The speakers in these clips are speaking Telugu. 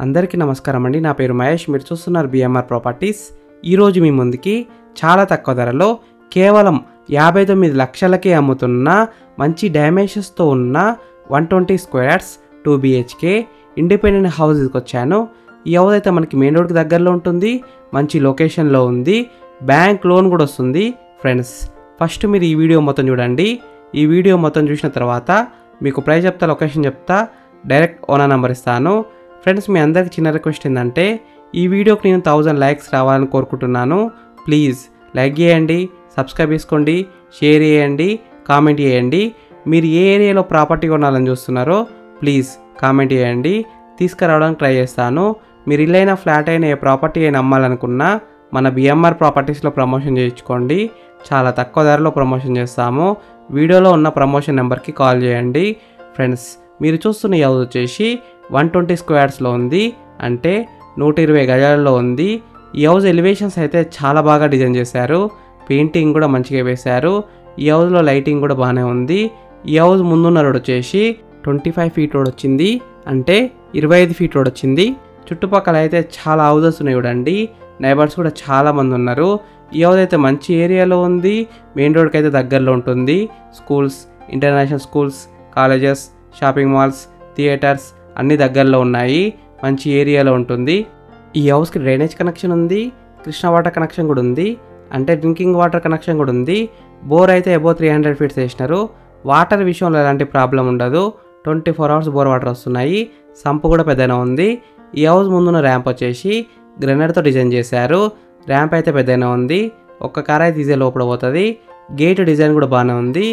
అందరికీ నమస్కారం అండి. నా పేరు మహేష్. మీరు చూస్తున్నారు బిఎంఆర్ ప్రాపర్టీస్. ఈరోజు మీ ముందుకి చాలా తక్కువ ధరలో కేవలం 59 లక్షలకే అమ్ముతున్న మంచి డైమెన్షన్స్తో ఉన్న 120 స్క్వేర్స్ 2 BHK ఇండిపెండెంట్ హౌస్కి వచ్చాను. ఈ హౌస్ అయితే మనకి మెయిన్ రోడ్కి దగ్గరలో ఉంటుంది, మంచి లొకేషన్లో ఉంది, బ్యాంక్ లోన్ కూడా వస్తుంది. ఫ్రెండ్స్, ఫస్ట్ మీరు ఈ వీడియో మొత్తం చూడండి. ఈ వీడియో మొత్తం చూసిన తర్వాత మీకు ప్రైస్ చెప్తా, లొకేషన్ చెప్తా, డైరెక్ట్ ఓనర్ నెంబర్ ఇస్తాను. ఫ్రెండ్స్, మీ అందరికి చిన్న రిక్వెస్ట్ ఏంటంటే ఈ వీడియోకి నేను 1000 లైక్స్ రావాలని కోరుకుంటున్నాను. ప్లీజ్ లైక్ చేయండి, సబ్స్క్రైబ్ చేసుకోండి, షేర్ చేయండి, కామెంట్ చేయండి. మీరు ఏ ఏరియాలో ప్రాపర్టీ కొనాలని చూస్తున్నారో ప్లీజ్ కామెంట్ చేయండి, తీసుకురావడానికి ట్రై చేస్తాను. మీరు ఇల్లైనా ఫ్లాట్ అయినా ఏ ప్రాపర్టీ అయినా అమ్మాలనుకున్నా మన బిఎంఆర్ ప్రాపర్టీస్లో ప్రమోషన్ చేయించుకోండి. చాలా తక్కువ ధరలో ప్రమోషన్ చేస్తాము. వీడియోలో ఉన్న ప్రమోషన్ నెంబర్కి కాల్ చేయండి. ఫ్రెండ్స్, మీరు చూస్తున్న ఈ హౌస్ వచ్చేసి 120 స్క్వేర్స్లో ఉంది, అంటే 120 గజాలలో ఉంది. ఈ హౌస్ ఎలివేషన్స్ అయితే చాలా బాగా డిజైన్ చేశారు, పెయింటింగ్ కూడా మంచిగా వేశారు. ఈ హౌస్లో లైటింగ్ కూడా బాగానే ఉంది. ఈ హౌస్ ముందున్న రోడ్ వచ్చేసి 25 ఫీట్ రోడ్ వచ్చింది, అంటే 25 ఫీట్ రోడ్ వచ్చింది. చుట్టుపక్కల అయితే చాలా హౌసెస్ ఉన్నాయి చూడండి, నైబర్స్ కూడా చాలా మంది ఉన్నారు. ఈ హౌస్ అయితే మంచి ఏరియాలో ఉంది, మెయిన్ రోడ్కి అయితే దగ్గరలో ఉంటుంది. Schools, international schools, colleges, shopping malls, theatres అన్నీ దగ్గరలో ఉన్నాయి, మంచి ఏరియాలో ఉంటుంది. ఈ హౌస్కి డ్రైనేజ్ కనెక్షన్ ఉంది, కృష్ణ వాటర్ కనెక్షన్ కూడా ఉంది, అంటే డ్రింకింగ్ వాటర్ కనెక్షన్ కూడా ఉంది. బోర్ అయితే అబౌవ్ 300 ఫీట్స్ వేసినారు. వాటర్ విషయంలో ఎలాంటి ప్రాబ్లం ఉండదు, 24 అవర్స్ బోర్ వాటర్ వస్తున్నాయి. సంపు కూడా పెద్దగా ఉంది. ఈ హౌస్ ముందున్న ర్యాంప్ వచ్చేసి గ్రెనైట్తో డిజైన్ చేశారు. ర్యాంప్ అయితే పెద్దగా ఉంది, ఒక్క కార్ అయితే ఈజీ లోపల పోతుంది. గేట్ డిజైన్ కూడా బాగానే ఉంది.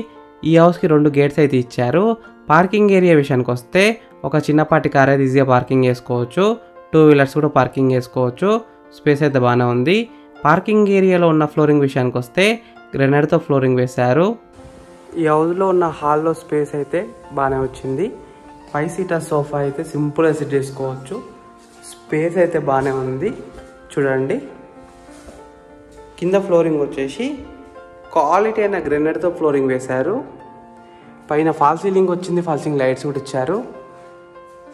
ఈ హౌస్కి 2 గేట్స్ అయితే ఇచ్చారు. పార్కింగ్ ఏరియా విషయానికి వస్తే ఒక చిన్నపాటి కార్ అయితే ఈజీగా పార్కింగ్ చేసుకోవచ్చు, 2 వీలర్స్ కూడా పార్కింగ్ చేసుకోవచ్చు. స్పేస్ అయితే బాగానే ఉంది. పార్కింగ్ ఏరియాలో ఉన్న ఫ్లోరింగ్ విషయానికి వస్తే గ్రెనైట్తో ఫ్లోరింగ్ వేశారు. ఈ హౌస్లో ఉన్న హాల్లో స్పేస్ అయితే బాగానే వచ్చింది. 5 సీటర్ సోఫా అయితే సింపుల్గా సెట్ చేసుకోవచ్చు. స్పేస్ అయితే బాగానే ఉంది చూడండి. కింద ఫ్లోరింగ్ వచ్చేసి క్వాలిటీ అయిన గ్రెనైట్తో ఫ్లోరింగ్ వేశారు. పైన ఫాల్ సీలింగ్ వచ్చింది, ఫాల్ సీలింగ్ లైట్స్ కూడా ఇచ్చారు.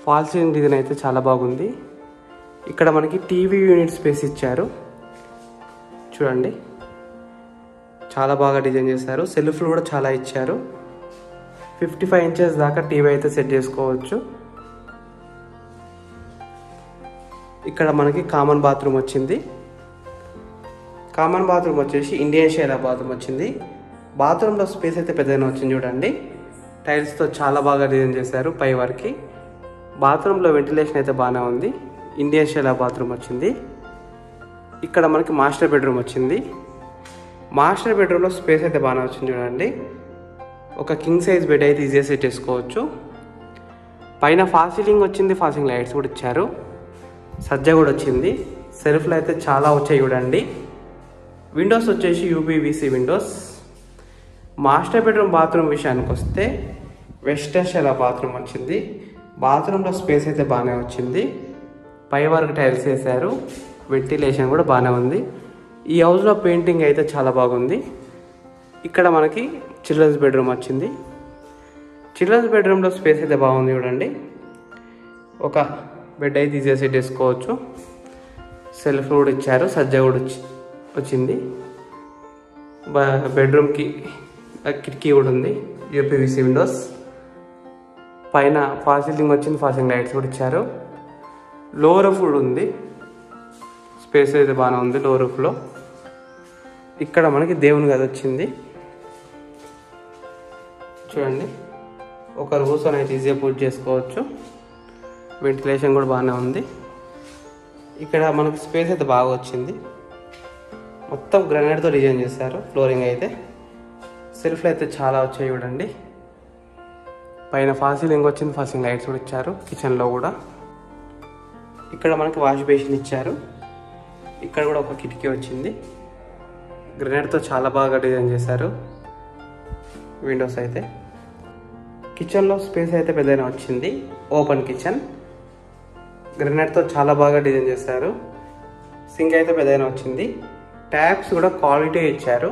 ఫాల్ సీలింగ్ డిజైన్ అయితే చాలా బాగుంది. ఇక్కడ మనకి టీవీ యూనిట్ స్పేస్ ఇచ్చారు చూడండి, చాలా బాగా డిజైన్ చేశారు. సెల్ఫ్లు కూడా చాలా ఇచ్చారు. 55 ఇంచెస్ దాకా టీవీ అయితే సెట్ చేసుకోవచ్చు. ఇక్కడ మనకి కామన్ బాత్రూమ్ వచ్చింది. కామన్ బాత్రూమ్ వచ్చేసి ఇండియన్ స్టైల్ బాత్రూమ్ వచ్చింది. బాత్రూంలో స్పేస్ అయితే పెద్దగా వచ్చింది చూడండి. టైల్స్తో చాలా బాగా డిజైన్ చేశారు పై వరకు. బాత్రూంలో వెంటిలేషన్ అయితే బాగానే ఉంది. ఇండియన్ స్టైల్ బాత్రూమ్ వచ్చింది. ఇక్కడ మనకి మాస్టర్ బెడ్రూమ్ వచ్చింది. మాస్టర్ బెడ్రూమ్లో స్పేస్ అయితే బాగానే వచ్చింది చూడండి. ఒక కింగ్ సైజ్ బెడ్ అయితే ఈజీగా సెట్ చేసుకోవచ్చు. పైన ఫాల్ సీలింగ్ వచ్చింది, ఫాల్ సీలింగ్ లైట్స్ కూడా ఇచ్చారు. సజ్జ కూడా వచ్చింది. సెల్ఫ్లు అయితే చాలా వచ్చాయి చూడండి. విండోస్ వచ్చేసి UPVC Windows. Master bedroom bathroom విషయానికి వస్తే వెస్టర్న్ స్టైల్ బాత్రూమ్ వచ్చింది. బాత్రూంలో స్పేస్ అయితే బాగానే వచ్చింది. పై వరకు టైల్స్ వేశారు, వెంటిలేషన్ కూడా బాగానే ఉంది. ఈ హౌస్లో పెయింటింగ్ అయితే చాలా బాగుంది. ఇక్కడ మనకి చిల్డ్రన్స్ బెడ్రూమ్ వచ్చింది. చిల్డ్రన్స్ బెడ్రూమ్లో స్పేస్ అయితే బాగుంది చూడండి. ఒక బెడ్ అయితే ఈజీగా సెట్ చేసుకోవచ్చు. సెల్ఫ్ కూడా ఇచ్చారు, సజ్జ కూడా వచ్చింది. బెడ్రూమ్కి కిటికీ కూడా ఉంది, UPVC విండోస్. పైన ఫాల్ సీలింగ్ వచ్చింది, ఫాల్ సీలింగ్ లైట్స్ కూడా ఇచ్చారు. లో రూఫ్ కూడా ఉంది, స్పేస్ అయితే బాగానే ఉంది లో రూఫ్లో. ఇక్కడ మనకి దేవుని గది వచ్చింది చూడండి. ఒకరు కూర్చొని అయితే ఈజీగా పూజ చేసుకోవచ్చు. వెంటిలేషన్ కూడా బాగానే ఉంది. ఇక్కడ మనకి స్పేస్ అయితే బాగా వచ్చింది. మొత్తం గ్రానైట్తో డిజైన్ చేశారు. ఫ్లోరింగ్ అయితే సెల్ఫ్లు అయితే చాలా వచ్చాయి చూడండి. పైన ఫాల్ సీలింగ్ వచ్చింది, ఫాల్ సీలింగ్ లైట్స్ కూడా ఇచ్చారు. కిచెన్లో కూడా ఇక్కడ మనకి వాష్ బేసిన్ ఇచ్చారు. ఇక్కడ కూడా ఒక కిటికీ వచ్చింది. గ్రానైట్తో చాలా బాగా డిజైన్ చేశారు. విండోస్ అయితే కిచెన్లో స్పేస్ అయితే పెద్దగా వచ్చింది. ఓపెన్ కిచెన్, గ్రానైట్తో చాలా బాగా డిజైన్ చేశారు. సింక్ అయితే పెద్దగా వచ్చింది. ట్యాప్స్ కూడా క్వాలిటీ ఇచ్చారు.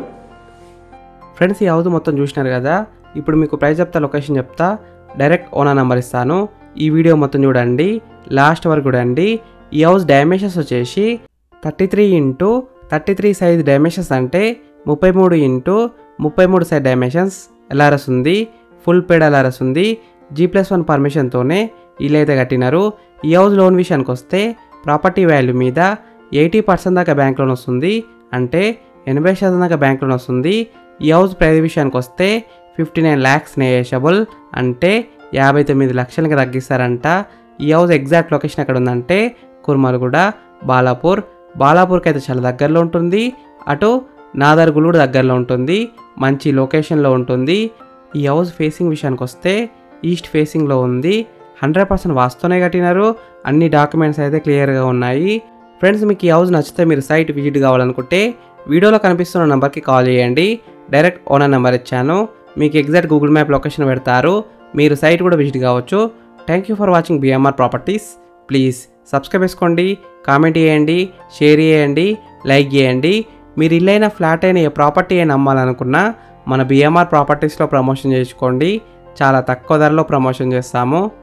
ఫ్రెండ్స్, ఈ హౌస్ మొత్తం చూసినారు కదా. ఇప్పుడు మీకు ప్రైస్ చెప్తా, లొకేషన్ చెప్తా, డైరెక్ట్ ఓనర్ నెంబర్ ఇస్తాను. ఈ వీడియో మొత్తం చూడండి. లాస్ట్ వరకు చూడండి. ఈ హౌస్ డైమెన్షన్స్ వచ్చేసి 33x33 సైజ్ డైమెన్షన్స్ అంటే 33x33 సైజ్ డైమెన్షన్స్. ఎల్ఆర్ఎస్ ఉంది, ఫుల్ పేడ్ ఎల్ఆర్ఎస్ ఉంది. G+1 పర్మిషన్తోనే ఇల్లు అయితే కట్టినారు. ఈ హౌస్ లోన్ విషయానికి వస్తే ప్రాపర్టీ వాల్యూ మీద 80% దాకా బ్యాంక్ లోన్ వస్తుంది, అంటే 80% దాకా బ్యాంక్ లోన్ వస్తుంది. ఈ హౌస్ ప్రైస్ విషయానికి వస్తే 59 lakhs నెగోషియబుల్, అంటే 59 లక్షలకి తగ్గిస్తారంట. ఈ హౌస్ ఎగ్జాక్ట్ లొకేషన్ ఎక్కడ ఉందంటే కుర్మలగూడ, బాలాపూర్కి అయితే చాలా దగ్గరలో ఉంటుంది. అటు నాదర్గుల్ కూడా దగ్గరలో ఉంటుంది, మంచి లొకేషన్లో ఉంటుంది. ఈ హౌస్ ఫేసింగ్ విషయానికి వస్తే ఈస్ట్ ఫేసింగ్లో ఉంది. 100% వాస్తోనే కట్టినారు. అన్ని డాక్యుమెంట్స్ అయితే క్లియర్గా ఉన్నాయి. ఫ్రెండ్స్, మీకు ఈ హౌస్ నచ్చితే మీరు సైట్ విజిట్ కావాలనుకుంటే వీడియోలో కనిపిస్తున్న నెంబర్కి కాల్ చేయండి. డైరెక్ట్ ఓనర్ నెంబర్ ఇచ్చాను, మీకు ఎగ్జాక్ట్ గూగుల్ మ్యాప్ లొకేషన్ పెడతారు, మీరు సైట్ కూడా విజిట్ కావచ్చు. Thank you for watching BMR properties. Please subscribe చేసుకోండి, కామెంట్ చేయండి, షేర్ చేయండి, లైక్ చేయండి. మీరు ఇల్లైనా ఫ్లాట్ అయినా ఏ ప్రాపర్టీ అయినా అమ్మాలనుకున్నా మన BMR ప్రాపర్టీస్లో ప్రమోషన్ చేసుకోండి. చాలా తక్కువ ధరలో ప్రమోషన్ చేస్తాము.